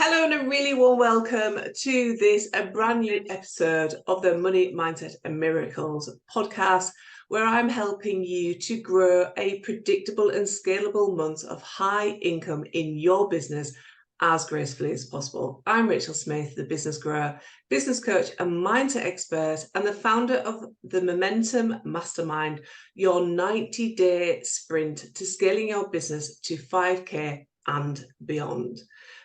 Hello and a really warm welcome to this brand new episode of the Money Mindset and Miracles podcast, where I'm helping you to grow a predictable and scalable month of high income in your business as gracefully as possible. I'm Rachel Smith, the business grower, business coach and mindset expert, and the founder of the Momentum Mastermind, your 90-day sprint to scaling your business to 5K and beyond.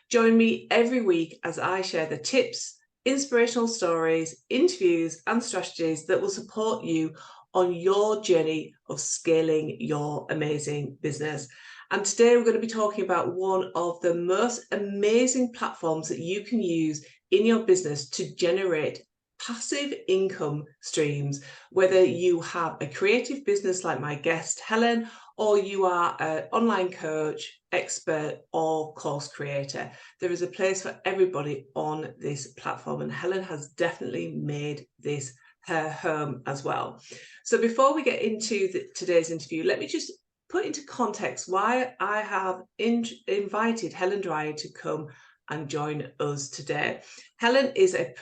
Join me every week as I share the tips, inspirational stories, interviews, and strategies that will support you on your journey of scaling your amazing business. And today we're going to be talking about one of the most amazing platforms that you can use in your business to generate passive income streams, whether you have a creative business like my guest Helen, or you are an online coach, expert, or course creator. There is a place for everybody on this platform, and Helen has definitely made this her home as well. So before we get into today's interview, let me just put into context why I have invited Helen Dryer to come and join us today. Helen is a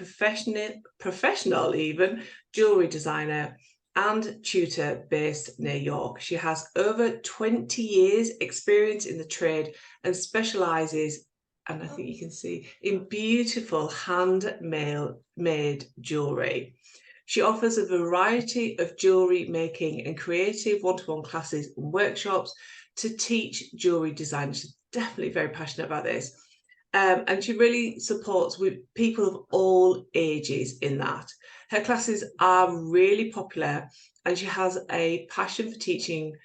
professional even jewellery designer and tutor based near York. She has over 20 years experience in the trade and specialises, and I think you can see, in beautiful handmade jewellery. She offers a variety of jewellery making and creative one-to-one classes and workshops to teach jewellery design. She's definitely very passionate about this. And she really supports with people of all ages in that. Her classes are really popular, and she has a passion for teaching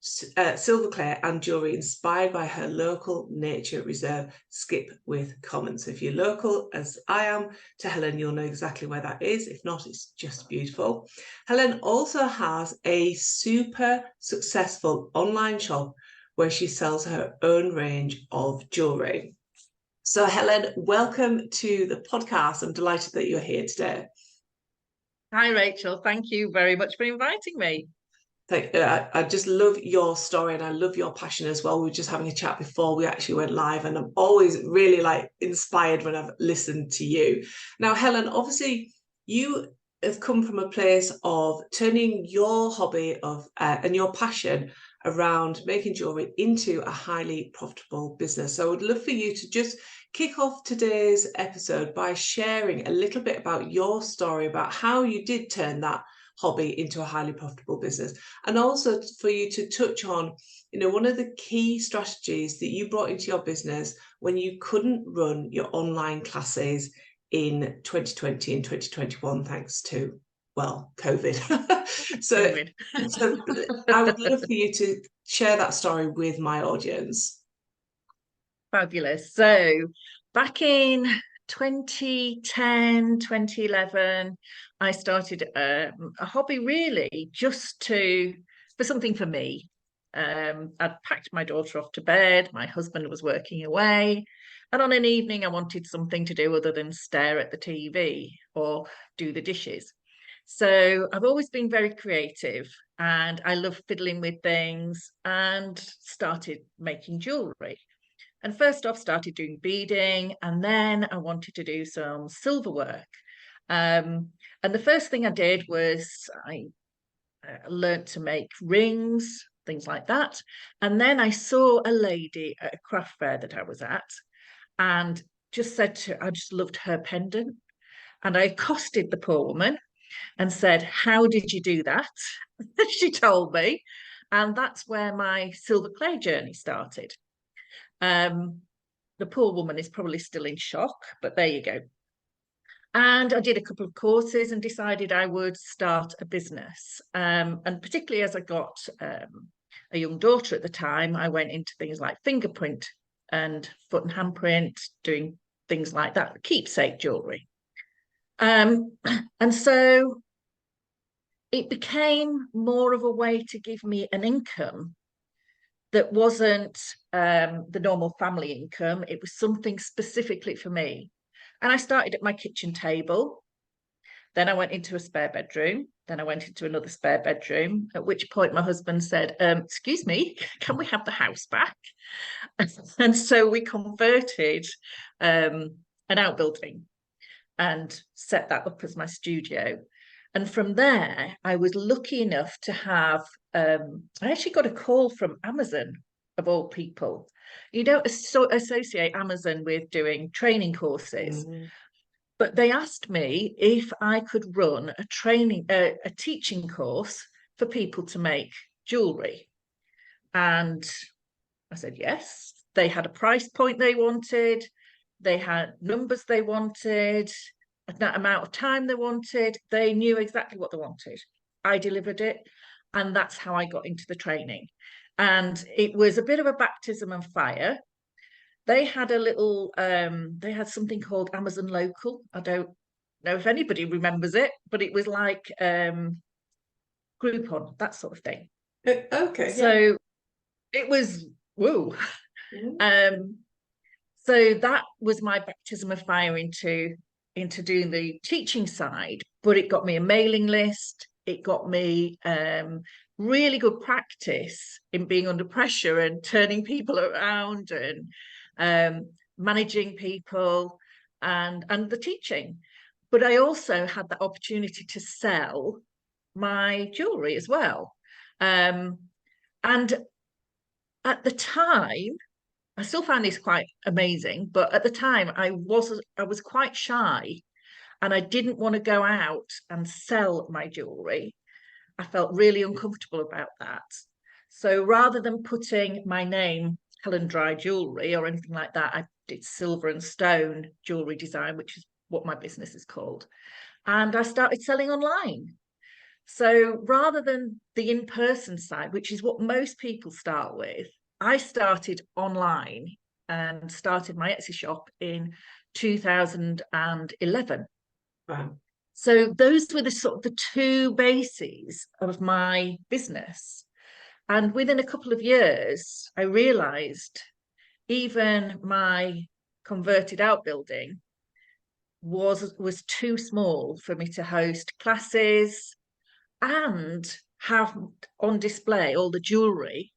silverclay and jewellery inspired by her local nature reserve, Skipwith Common. So if you're local, as I am, to Helen, you'll know exactly where that is. If not, it's just beautiful. Helen also has a super successful online shop where she sells her own range of jewellery. So Helen, welcome to the podcast. I'm delighted that you're here today. Hi, Rachel. Thank you very much for inviting me. I just love your story, and I love your passion as well. We were just having a chat before we actually went live, and I'm always really inspired when I've listened to you. Now, Helen, obviously you have come from a place of turning your hobby and your passion around making jewellery into a highly profitable business. So I would love for you to just kick off today's episode by sharing a little bit about your story, about how you did turn that hobby into a highly profitable business, and also for you to touch on, one of the key strategies that you brought into your business when you couldn't run your online classes in 2020 and 2021 thanks to, well, COVID. So I would love for you to share that story with my audience. Fabulous. So back in 2010, 2011, I started a hobby really just for something for me. I'd packed my daughter off to bed. My husband was working away. And on an evening, I wanted something to do other than stare at the TV or do the dishes. So I've always been very creative, and I love fiddling with things, and started making jewellery. And first off, started doing beading, and then I wanted to do some silver work. And the first thing I did was I learned to make rings, things like that. And then I saw a lady at a craft fair that I was at, and just said to her, I just loved her pendant. And I accosted the poor woman and said, "How did you do that?" She told me. And that's where my silver clay journey started. The poor woman is probably still in shock, but there you go. And I did a couple of courses and decided I would start a business. And particularly as I got a young daughter at the time, I went into things like fingerprint and foot and handprint, doing things like that, keepsake jewellery. And so it became more of a way to give me an income that wasn't the normal family income. It was something specifically for me. And I started at my kitchen table, Then I went into a spare bedroom. Then I went into another spare bedroom, at which point my husband said, excuse me, can we have the house back? And so we converted an outbuilding and set that up as my studio. And from there, I was lucky enough to have, I actually got a call from Amazon, of all people. You don't associate Amazon with doing training courses. But they asked me if I could run a teaching course for people to make jewellery. And I said, yes. They had a price point they wanted. They had numbers they wanted, that amount of time they wanted. They knew exactly what they wanted. I delivered it. And that's how I got into the training. And it was a bit of a baptism of fire. They had they had something called Amazon Local. I don't know if anybody remembers it, but it was like Groupon, that sort of thing. Okay. So it was, woo. So that was my baptism of fire into doing the teaching side, but it got me a mailing list. It got me really good practice in being under pressure and turning people around and managing people and the teaching. But I also had the opportunity to sell my jewellery as well. And at the time, I still find this quite amazing, but at the time I was quite shy and I didn't want to go out and sell my jewellery. I felt really uncomfortable about that. So rather than putting my name, Helen Drye Jewellery, or anything like that, I did silver and stone jewellery design, which is what my business is called. And I started selling online. So rather than the in-person side, which is what most people start with, I started online and started my Etsy shop in 2011. Wow. So those were the sort of the two bases of my business. And within a couple of years, I realized even my converted outbuilding was too small for me to host classes and have on display all the jewellery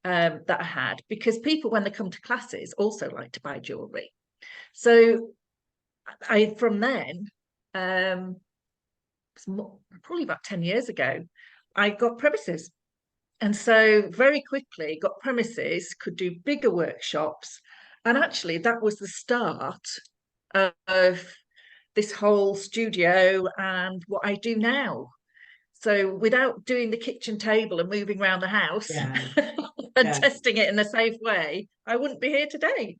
that I had, because people, when they come to classes, also like to buy jewellery. So from then, probably about 10 years ago, I got premises. And so very quickly got premises, could do bigger workshops. And actually that was the start of this whole studio and what I do now. So without doing the kitchen table and moving around the house and testing it in a safe way, I wouldn't be here today.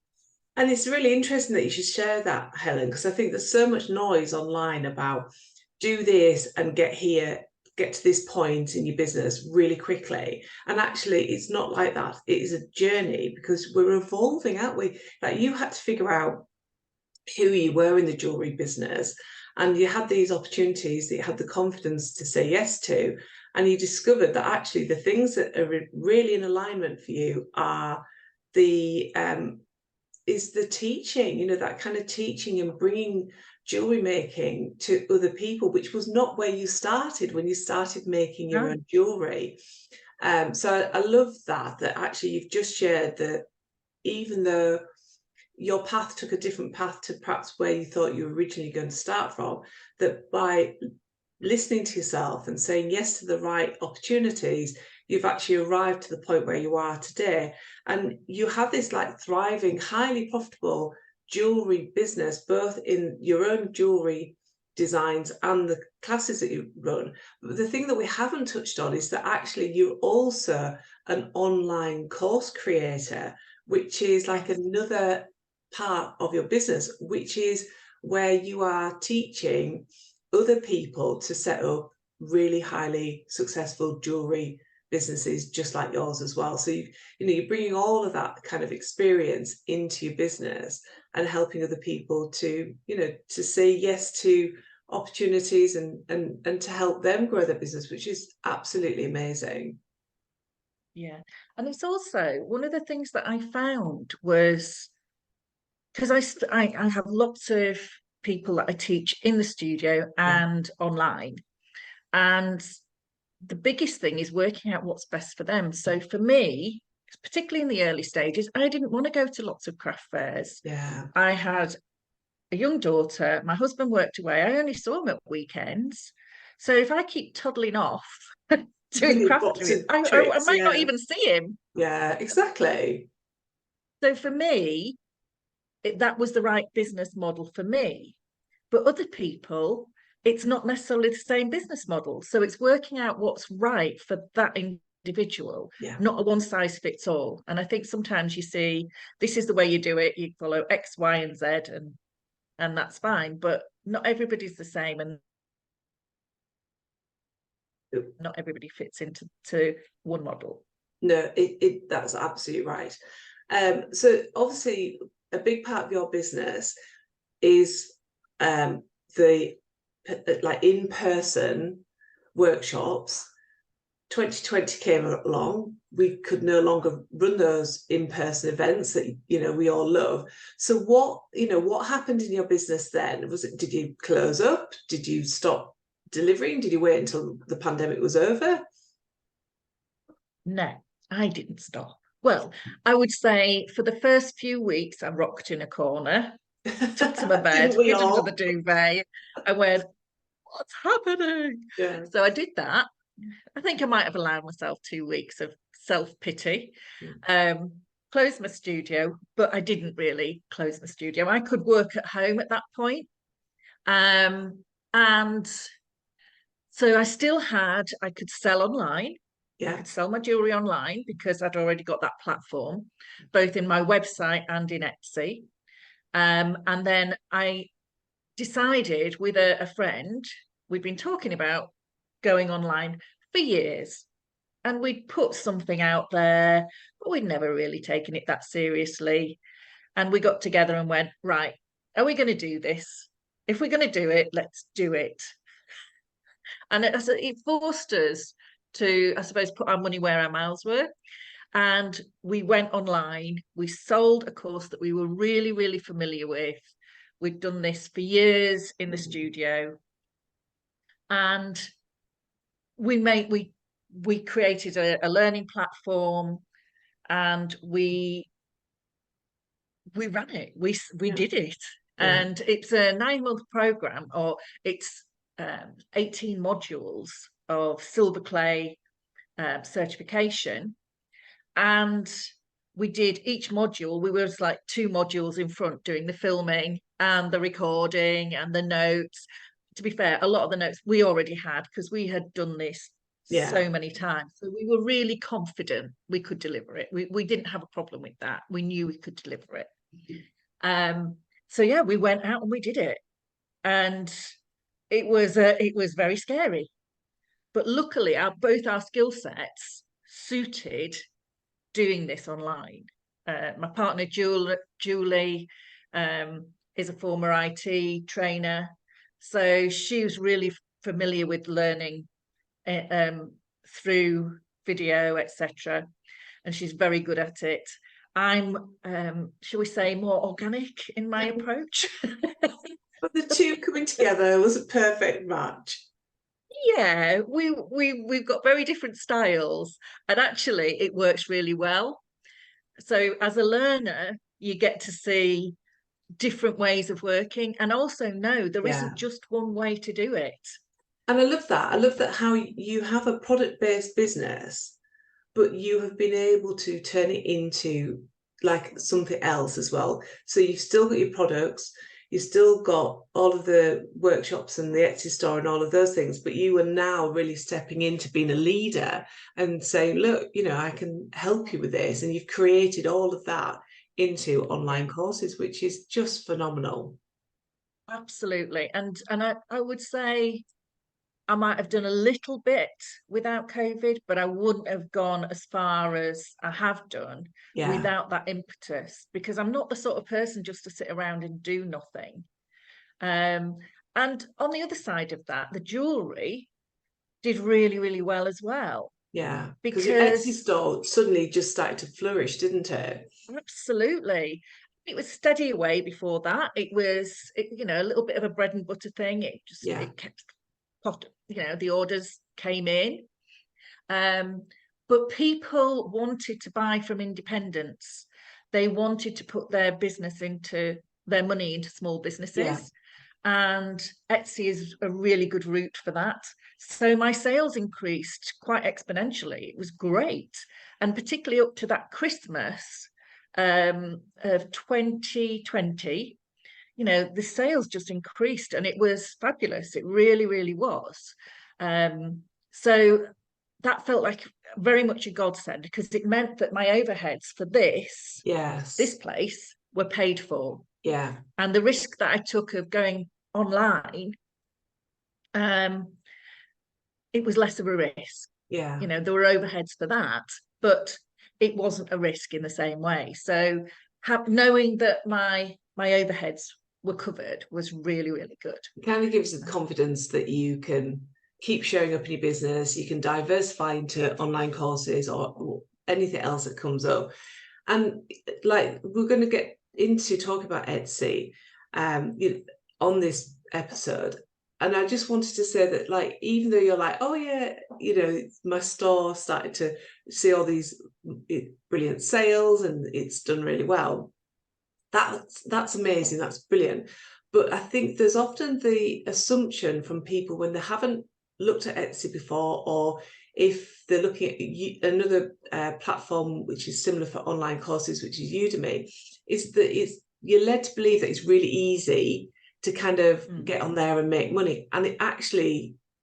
And it's really interesting that you should share that, Helen, because I think there's so much noise online about do this and get here, get to this point in your business really quickly. And actually, it's not like that. It is a journey because we're evolving, aren't we? Like you had to figure out who you were in the jewellery business, and you had these opportunities that you had the confidence to say yes to, and you discovered that actually the things that are really in alignment for you are the is the teaching, you know, that kind of teaching and bringing jewellery making to other people, which was not where you started when you started making your own jewellery. So I love that actually you've just shared that even though your path took a different path to perhaps where you thought you were originally going to start from, that by listening to yourself and saying yes to the right opportunities, you've actually arrived to the point where you are today. And you have this like thriving, highly profitable jewellery business, both in your own jewellery designs and the classes that you run. But the thing that we haven't touched on is that actually you're also an online course creator, which is like another part of your business, which is where you are teaching other people to set up really highly successful jewellery businesses just like yours as well. So you're bringing all of that kind of experience into your business and helping other people to to say yes to opportunities and to help them grow their business, which is absolutely amazing. Yeah, and it's also one of the things that I found was, because I have lots of people that I teach in the studio and online. And the biggest thing is working out what's best for them. So for me, particularly in the early stages, I didn't want to go to lots of craft fairs. I had a young daughter, my husband worked away, I only saw him at weekends. So if I keep toddling off doing craft with him, I might not even see him. Yeah, exactly. So for me, that was the right business model for me. But other people, it's not necessarily the same business model. So it's working out what's right for that individual, not a one size fits all. And I think sometimes you see, this is the way you do it, you follow X, Y, and Z, and that's fine. But not everybody's the same, and not everybody fits into one model. No, that's absolutely right. So obviously a big part of your business is the like in-person workshops. 2020 came along, we could no longer run those in-person events that we all love. So what happened in your business then? Did you close up? Did you stop delivering? Did you wait until the pandemic was over? No, I didn't stop. Well, I would say for the first few weeks I rocked in a corner, tucked to my bed, hid under the duvet. I went, what's happening? So I did that. I think I might have allowed myself 2 weeks of self-pity. Closed my studio, but I didn't really close my studio. I could work at home at that point. And so I could sell online. I could sell my jewellery online because I'd already got that platform, both in my website and in Etsy. And then I decided with a friend, we'd been talking about going online for years, and we'd put something out there, but we'd never really taken it that seriously. And we got together and went, right, are we going to do this? If we're going to do it, let's do it. And it forced us to, I suppose, put our money where our mouths were. And we went online. We sold a course that we were really, really familiar with. We'd done this for years in the studio. And we created a learning platform, and we ran it. We did it. And it's a 9-month program, or it's 18 modules of silver clay certification. And we did each module, we were like 2 modules in front doing the filming and the recording and the notes. To be fair, a lot of the notes we already had because we had done this so many times. So we were really confident we could deliver it. We didn't have a problem with that. We knew we could deliver it. So yeah, we went out and we did it. And it was very scary. But luckily, both our skill sets suited doing this online. My partner, Julie, is a former IT trainer. So she was really familiar with learning through video, etc. And she's very good at it. I'm, shall we say, more organic in my approach. But the two coming together was a perfect match. Yeah, we've got very different styles, and actually it works really well. So as a learner, you get to see different ways of working, and also know there isn't just one way to do it. And I love that how you have a product-based business, but you have been able to turn it into like something else as well. So you've still got your products, you've still got all of the workshops and the Etsy store and all of those things, but you are now really stepping into being a leader and saying, look, I can help you with this. And you've created all of that into online courses, which is just phenomenal. Absolutely. And I would say I might have done a little bit without COVID, but I wouldn't have gone as far as I have done without that impetus, because I'm not the sort of person just to sit around and do nothing. And on the other side of that, the jewellery did really, really well as well. Yeah, because your Etsy store suddenly just started to flourish, didn't it? Absolutely. It was steady away before that. It was, you know, a little bit of a bread and butter thing. It kept, you know, the orders came in. But people wanted to buy from independents. They wanted to put their money into small businesses. And Etsy is a really good route for that. So my sales increased quite exponentially. It was great. And particularly up to that Christmas of 2020, you know, the sales just increased and it was fabulous. It really, really was. So that felt like very much a godsend, because it meant that my overheads for this place were paid for. Yeah. And the risk that I took of going online, it was less of a risk. Yeah. You know, there were overheads for that, but it wasn't a risk in the same way. So knowing that my overheads were covered was really, really good. It kind of gives you the confidence that you can keep showing up in your business, you can diversify into online courses or anything else that comes up. And like, we're going to get into talking about Etsy on this episode. And I just wanted to say that, like, even though you're like, oh yeah, you know, my store started to see all these brilliant sales and it's done really well, that's amazing, that's brilliant. But I think there's often the assumption from people when they haven't looked at Etsy before, or if they're looking at another platform which is similar for online courses, which is Udemy, is that you're led to believe that it's really easy to kind of get on there and make money. And it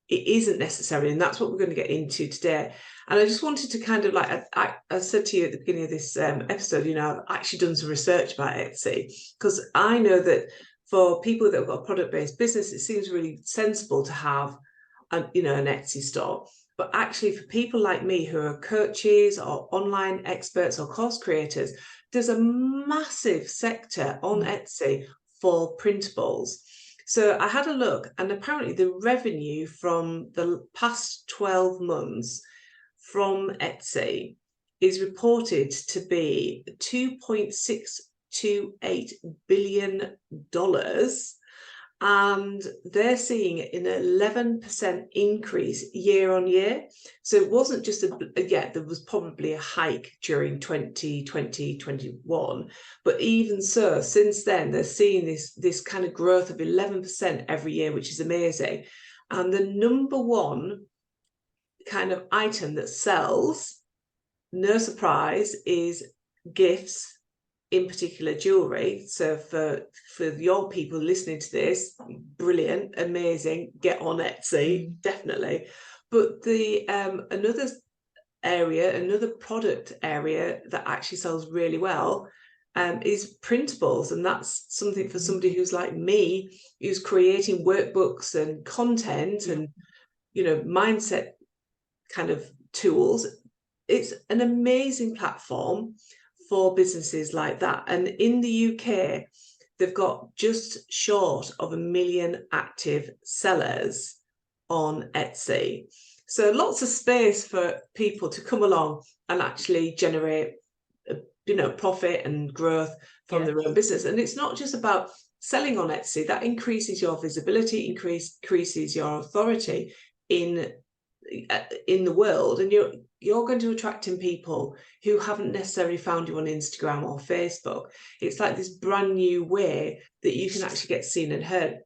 isn't necessary. And that's what we're going to get into today. And I just wanted to kind of, like, I said to you at the beginning of this episode, you know, I've actually done some research about Etsy, because I know that for people that have got a product-based business, it seems really sensible to have an Etsy store. But actually, for people like me who are coaches or online experts or course creators, there's a massive sector on Etsy for printables. So I had a look, and apparently the revenue from the past 12 months from Etsy is reported to be $2.628 billion. And they're seeing an 11% increase year on year. So it wasn't just there was probably a hike during 2020, 21, but even so, since then, they're seeing this kind of growth of 11% every year, which is amazing. And the number one kind of item that sells, no surprise, is gifts, in particular jewellery. So for your people listening to this, brilliant, amazing, get on Etsy, definitely. But the another product area that actually sells really well is printables. And that's something for somebody who's like me, who's creating workbooks and content and, you know, mindset kind of tools. It's an amazing platform for businesses like that. And in the UK, they've got just short of 1 million active sellers on Etsy. So lots of space for people to come along and actually generate, you know, profit and growth from their own business. And it's not just about selling on Etsy. That increases your visibility, increases your authority in the world, and you're going to attract in people who haven't necessarily found you on Instagram or Facebook. It's like this brand new way that you can actually get seen and heard.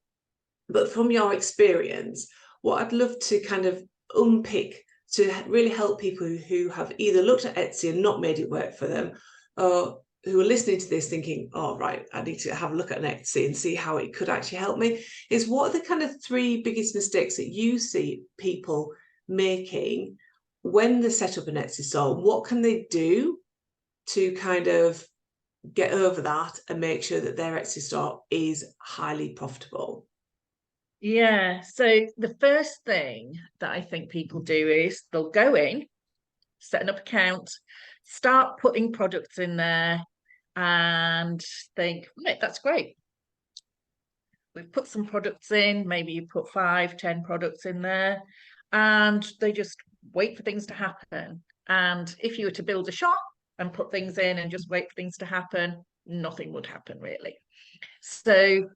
But from your experience, what I'd love to kind of unpick to really help people who have either looked at Etsy and not made it work for them, or who are listening to this thinking, oh, right, I need to have a look at an Etsy and see how it could actually help me, is what are the kind of 3 biggest mistakes that you see people making when they set up an Etsy store? What can they do to kind of get over that and make sure that their Etsy store is highly profitable? Yeah, so the first thing that I think people do is they'll go in, set an account, start putting products in there and think, right, that's great. We've put some products in, maybe you put 5, 10 products in there, and they just wait for things to happen. And if you were to build a shop and put things in and just wait for things to happen, nothing would happen really. So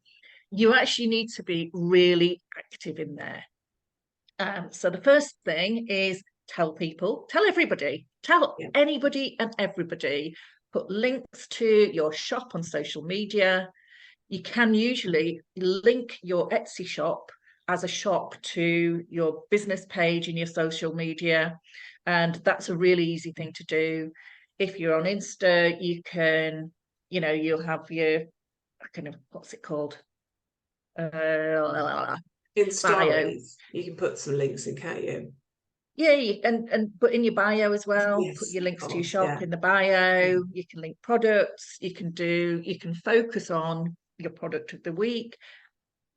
you actually need to be really active in there. So the first thing is tell people, tell everybody, tell anybody and everybody, put links to your shop on social media. You can usually link your Etsy shop as a shop to your business page in your social media. And that's a really easy thing to do. If you're on Insta, you can, you'll have your kind of, what's it called? In stories, you can put some links in, can't you? Yeah, and put in your bio as well. Yes, Put your links to your course, shop in the bio. You can link products. You can focus on your product of the week.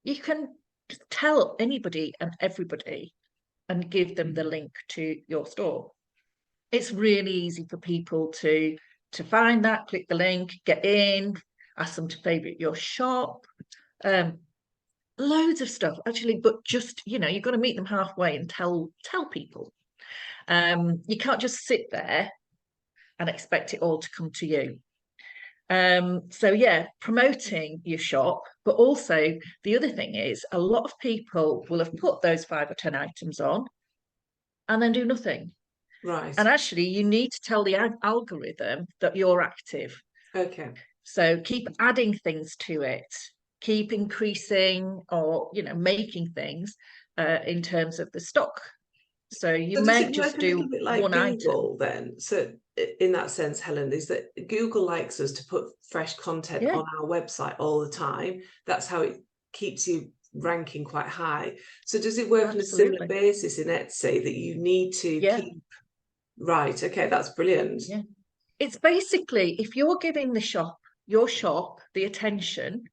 You can just tell anybody and everybody and give them the link to your store. It's really easy for people to find that, click the link, get in, ask them to favorite your shop. Loads of stuff actually, but just you've got to meet them halfway and tell people. You can't just sit there and expect it all to come to you. So yeah, promoting your shop, but also the other thing is a lot of people will have put those 5 or 10 items on and then do nothing. Right. And actually you need to tell the algorithm that you're active. Okay. So keep adding things to it, keep increasing or making things in terms of the stock. So you may just do a bit like one Google item. then. So in that sense, Helen, is that Google likes us to put fresh content on our website all the time. That's how it keeps you ranking quite high. So does it work on a similar basis in Etsy that you need to keep? Right. Okay, that's brilliant. Yeah. It's basically if you're giving your shop the attention,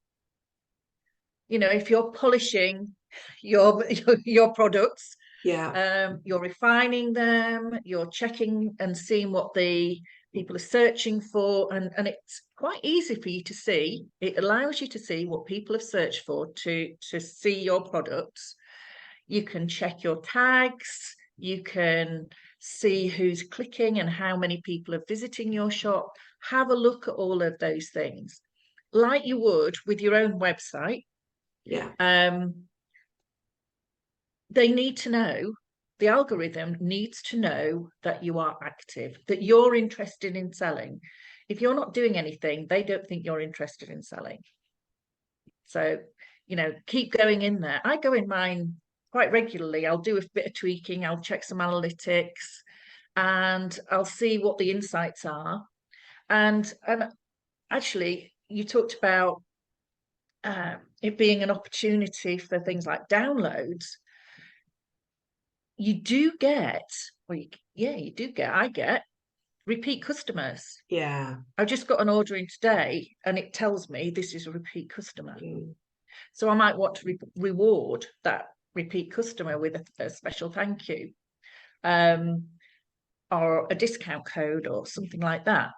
if you're polishing your products, you're refining them, you're checking and seeing what the people are searching for, and it's quite easy for you to see. It allows you to see what people have searched for to see your products. You can check your tags, you can see who's clicking and how many people are visiting your shop. Have a look at all of those things like you would with your own website. They need to know, the algorithm needs to know that you are active, that you're interested in selling. If you're not doing anything, they don't think you're interested in selling. So, keep going in there. I go in mine quite regularly. I'll do a bit of tweaking. I'll check some analytics and I'll see what the insights are. And actually, you talked about it being an opportunity for things like downloads. You do get, I get repeat customers. Yeah. I've just got an order in today and it tells me this is a repeat customer. So I might want to reward that repeat customer with a special thank you, or a discount code or something like that.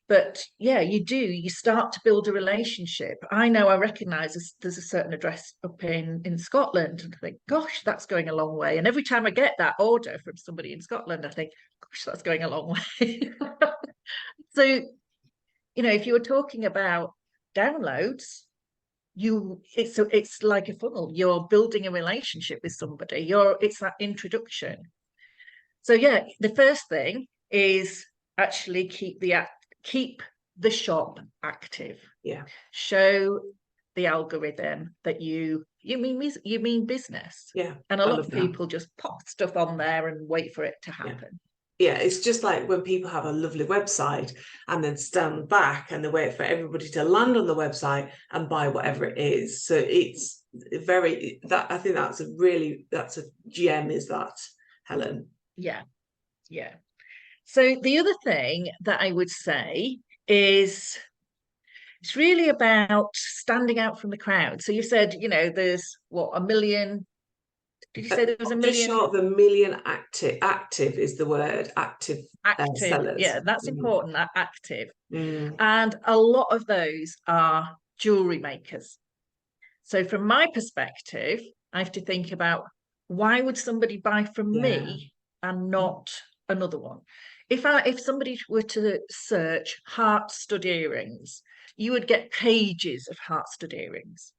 But yeah, you start to build a relationship. I know I recognise there's a certain address up in Scotland, and I think, gosh, that's going a long way. And every time I get that order from somebody in Scotland, I think, gosh, that's going a long way. So, if you were talking about downloads, it's like a funnel. You're building a relationship with somebody. It's that introduction. So yeah, the first thing is actually keep the shop active. Yeah. Show the algorithm that you mean business. Yeah. And a lot of people just pop stuff on there and wait for it to happen. Yeah, it's just like when people have a lovely website and then stand back and they wait for everybody to land on the website and buy whatever it is. So it's I think that's a gem, is that, Helen? Yeah. So the other thing that I would say is it's really about standing out from the crowd. So you said, there's what, 1 million. Did you say there was 1 million? Just short of 1 million active is the word, active sellers. Yeah, that's important, that active. And a lot of those are jewellery makers. So from my perspective, I have to think about, why would somebody buy from me and not another one? If somebody were to search heart stud earrings, you would get pages of heart stud earrings.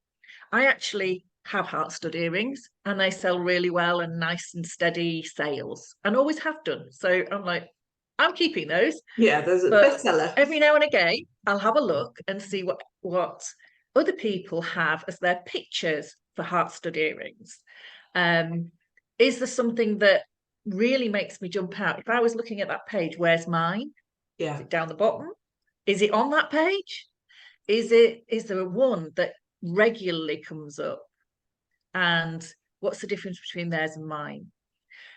I actually have heart stud earrings and they sell really well and nice and steady sales, and always have done. So I'm like, I'm keeping those. Yeah, there's a But bestseller. every now and again, I'll have a look and see what other people have as their pictures for heart stud earrings. Is there something that really makes me jump out? If I was looking at that page, where's mine? Yeah. Is it down the bottom? Is it on that page? Is there one that regularly comes up? And what's the difference between theirs and mine?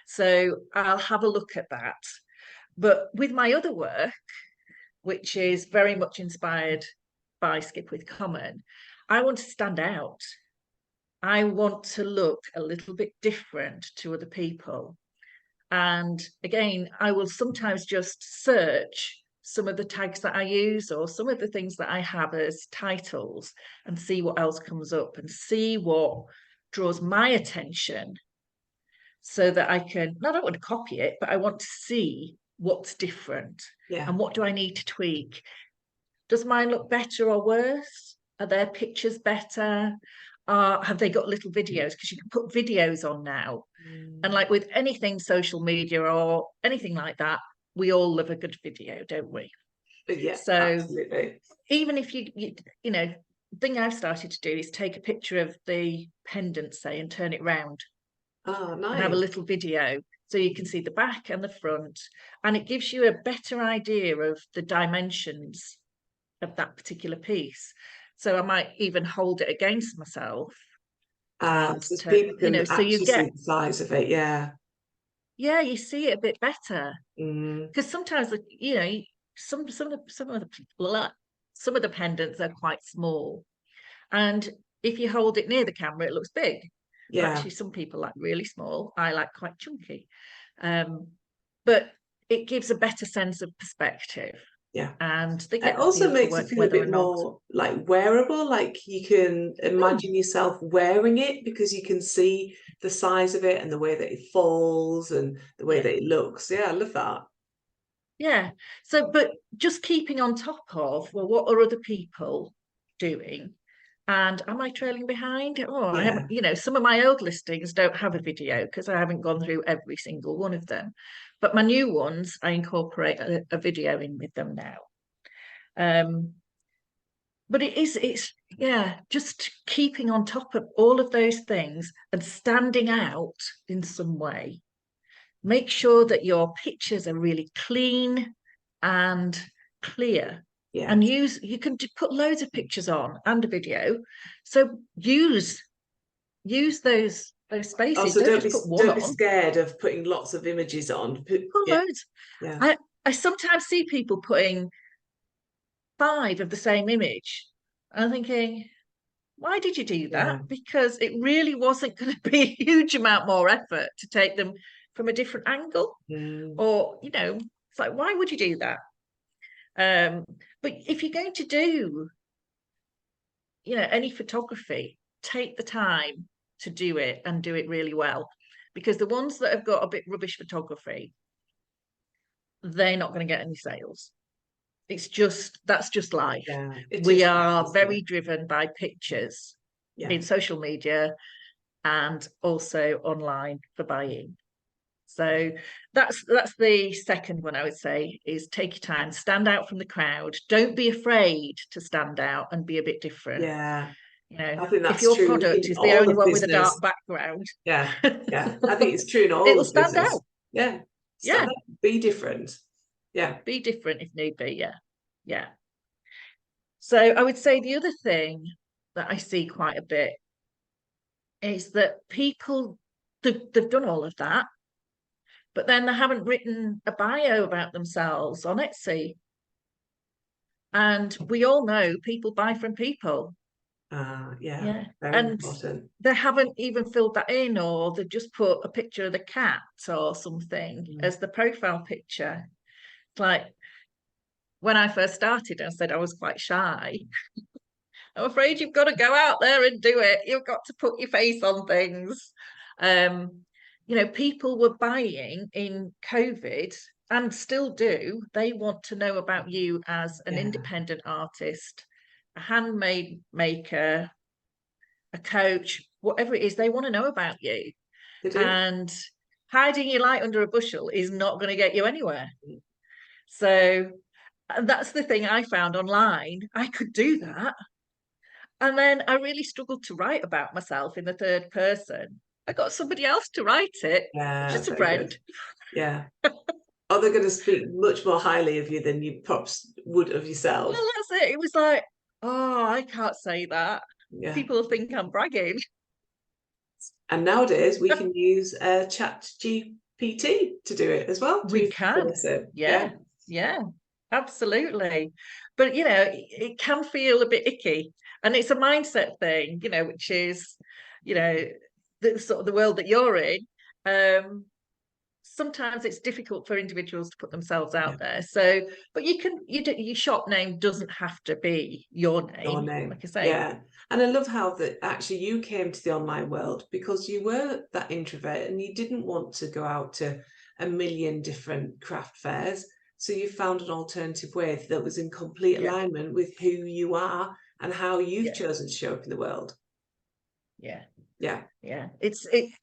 So I'll have a look at that. But with my other work, which is very much inspired by Skip with Common, I want to stand out. I want to look a little bit different to other people. And again, I will sometimes just search some of the tags that I use or some of the things that I have as titles and see what else comes up and see what draws my attention, so that I don't want to copy it, but I want to see what's different. Yeah. And what do I need to tweak? Does mine look better or worse? Are their pictures better? Have they got little videos? Because you can put videos on now. And like with anything social media or anything like that, we all love a good video, don't we? Yeah, so absolutely. Even if you know, the thing I've started to do is take a picture of the pendant, say, and turn it round. Oh, nice. And have a little video so you can see the back and the front, and it gives you a better idea of the dimensions of that particular piece. So I might even hold it against myself, and so people can so you actually get see the size of it. Yeah. Yeah, you see it a bit better, because Mm. sometimes some of the pendants are quite small, and if you hold it near the camera, it looks big. Yeah. Actually, some people like really small. I like quite chunky. But it gives a better sense of perspective. Yeah. And they get It the also feel for makes it work, feel a whether or bit not. more like wearable, like you can imagine yourself wearing it because you can see the size of it and the way that it falls and the way that it looks. Yeah, I love that. Yeah. So, but just keeping on top of, well, what are other people doing? And am I trailing behind? Oh, I haven't, some of my old listings don't have a video because I haven't gone through every single one of them. But my new ones, I incorporate a video in with them now. But it's just keeping on top of all of those things and standing out in some way. Make sure that your pictures are really clean and clear. Yeah. And you can put loads of pictures on and a video. So use those spaces. Also, Don't just put one don't be on. scared of putting lots of images on. Put loads. Yeah. I sometimes see people putting 5 of the same image. I'm thinking, why did you do that? Yeah. Because it really wasn't going to be a huge amount more effort to take them from a different angle. Or, it's like, why would you do that? But if you're going to do, any photography, take the time to do it and do it really well. Because the ones that have got a bit rubbish photography, they're not going to get any sales. That's just life. Yeah, we are very driven by pictures in social media and also online for buying. So that's the second one I would say, is take your time, stand out from the crowd. Don't be afraid to stand out and be a bit different. Yeah. I if think that's your true product in is the all only of one with a business. dark background. Yeah. I think it's true in all it'll of stand business. out. Yeah. Stand out, be different. Yeah. Be different if need be. Yeah. So I would say the other thing that I see quite a bit is that people, they've done all of that, but then they haven't written a bio about themselves on Etsy. And we all know people buy from people. Yeah. Very and important. They haven't even filled that in, or they've just put a picture of the cat or something as the profile picture. It's like, when I first started, I said I was quite shy. I'm afraid you've got to go out there and do it. You've got to put your face on things. People were buying in COVID and still do. They want to know about you as an independent artist a handmade maker, a coach, whatever it is, they want to know about you. They do. And hiding your light under a bushel is not going to get you anywhere. So that's the thing I found online. I could do that. And then I really struggled to write about myself in the third person. I got somebody else to write it, Yeah, just a very friend. good. Yeah. Are they going to speak much more highly of you than you perhaps would of yourself? Well, that's it. It was like, oh, I can't say that. Yeah. People think I'm bragging. And nowadays we can use Chat GPT to do it as well. We can. Yeah. Yeah, absolutely. But, it can feel a bit icky. And it's a mindset thing, which is, the sort of the world that you're in. Sometimes it's difficult for individuals to put themselves out there. So, but your shop name doesn't have to be your name. Like I say. Yeah. And I love how that actually you came to the online world because you were that introvert and you didn't want to go out to a million different craft fairs. So you found an alternative way that was in complete alignment with who you are and how you've chosen to show up in the world. Yeah. Yeah.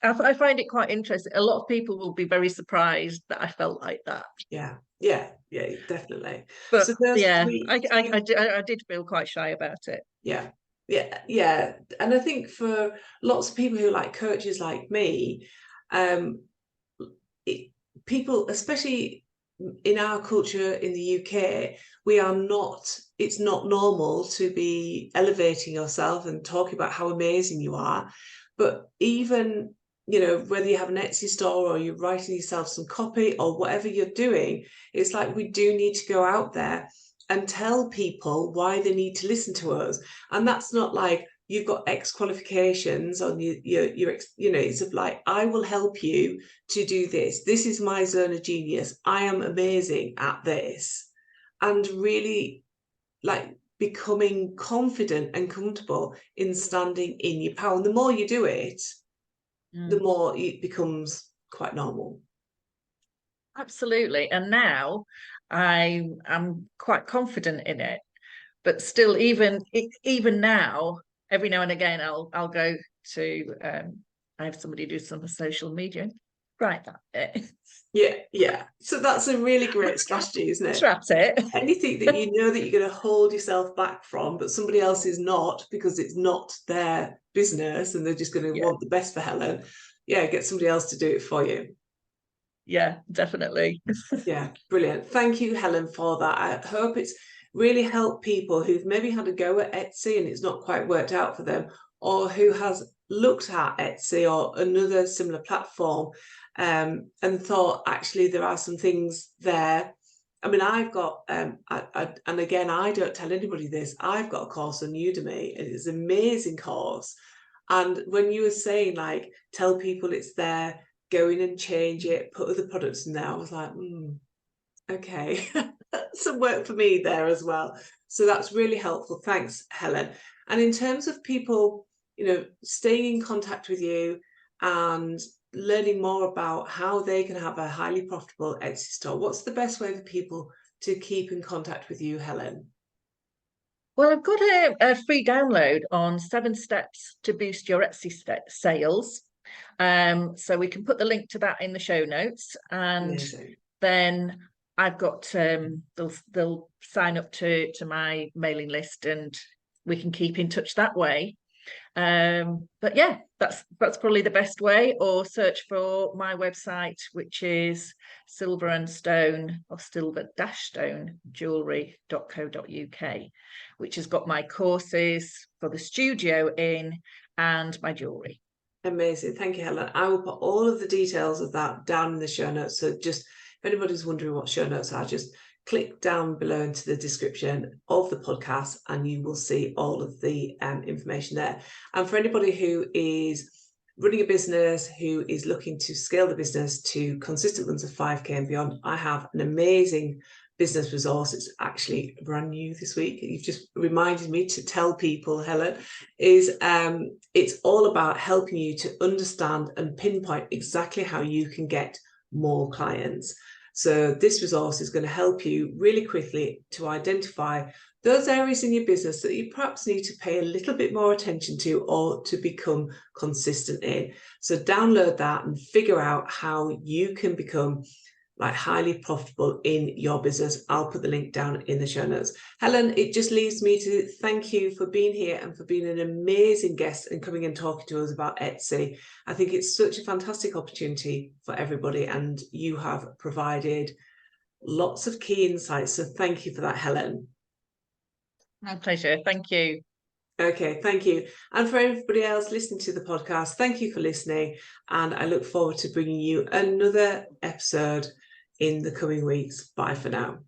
I find it quite interesting. A lot of people will be very surprised that I felt like that. Yeah, definitely. But so I did feel quite shy about it. Yeah. And I think for lots of people who are like coaches like me, people, especially in our culture in the UK, it's not normal to be elevating yourself and talking about how amazing you are. But even, whether you have an Etsy store or you're writing yourself some copy or whatever you're doing, it's like we do need to go out there and tell people why they need to listen to us. And that's not like you've got X qualifications on your it's like, I will help you to do this. This is my zone of genius. I am amazing at this. And really like becoming confident and comfortable in standing in your power. And the more you do it, the more it becomes quite normal. Absolutely. And now I'm quite confident in it. But still, even now, every now and again, I'll go to I have somebody do some social media. Right, that bit. Yeah. So that's a really great strategy, isn't it? Trap it. Anything that you know that you're going to hold yourself back from, but somebody else is not because it's not their business and they're just going to want the best for Helen. Yeah, get somebody else to do it for you. Yeah, definitely. Yeah, brilliant. Thank you, Helen, for that. I hope it's really helped people who've maybe had a go at Etsy and it's not quite worked out for them, or who has looked at Etsy or another similar platform and thought, actually, there are some things there. I mean, I've got, and again, I don't tell anybody this, I've got a course on Udemy and it's an amazing course. And when you were saying, like, tell people it's there, go in and change it, put other products in there, I was like, okay, some work for me there as well. So that's really helpful. Thanks, Helen. And in terms of people, staying in contact with you and learning more about how they can have a highly profitable Etsy store, what's the best way for people to keep in contact with you, Helen? Well, I've got a free download on 7 steps to boost your Etsy sales. So we can put the link to that in the show notes. And Amazing. Then I've got they'll sign up to my mailing list and we can keep in touch that way. But yeah, that's probably the best way, or search for my website, which is silver-stone jewellery.co.uk, which has got my courses for the studio in and my jewellery. Amazing. Thank you, Helen. I will put all of the details of that down in the show notes. So just if anybody's wondering what show notes are, just click down below into the description of the podcast and you will see all of the information there. And for anybody who is running a business, who is looking to scale the business to consistent runs of 5K and beyond, I have an amazing business resource. It's actually brand new this week. You've just reminded me to tell people, Helen, is it's all about helping you to understand and pinpoint exactly how you can get more clients. So this resource is going to help you really quickly to identify those areas in your business that you perhaps need to pay a little bit more attention to or to become consistent in. So download that and figure out how you can become like highly profitable in your business. I'll put the link down in the show notes. Helen, it just leaves me to thank you for being here and for being an amazing guest and coming and talking to us about Etsy. I think it's such a fantastic opportunity for everybody, and you have provided lots of key insights. So thank you for that, Helen. My pleasure. Thank you. Okay, thank you. And for everybody else listening to the podcast, thank you for listening. And I look forward to bringing you another episode in the coming weeks. Bye for now.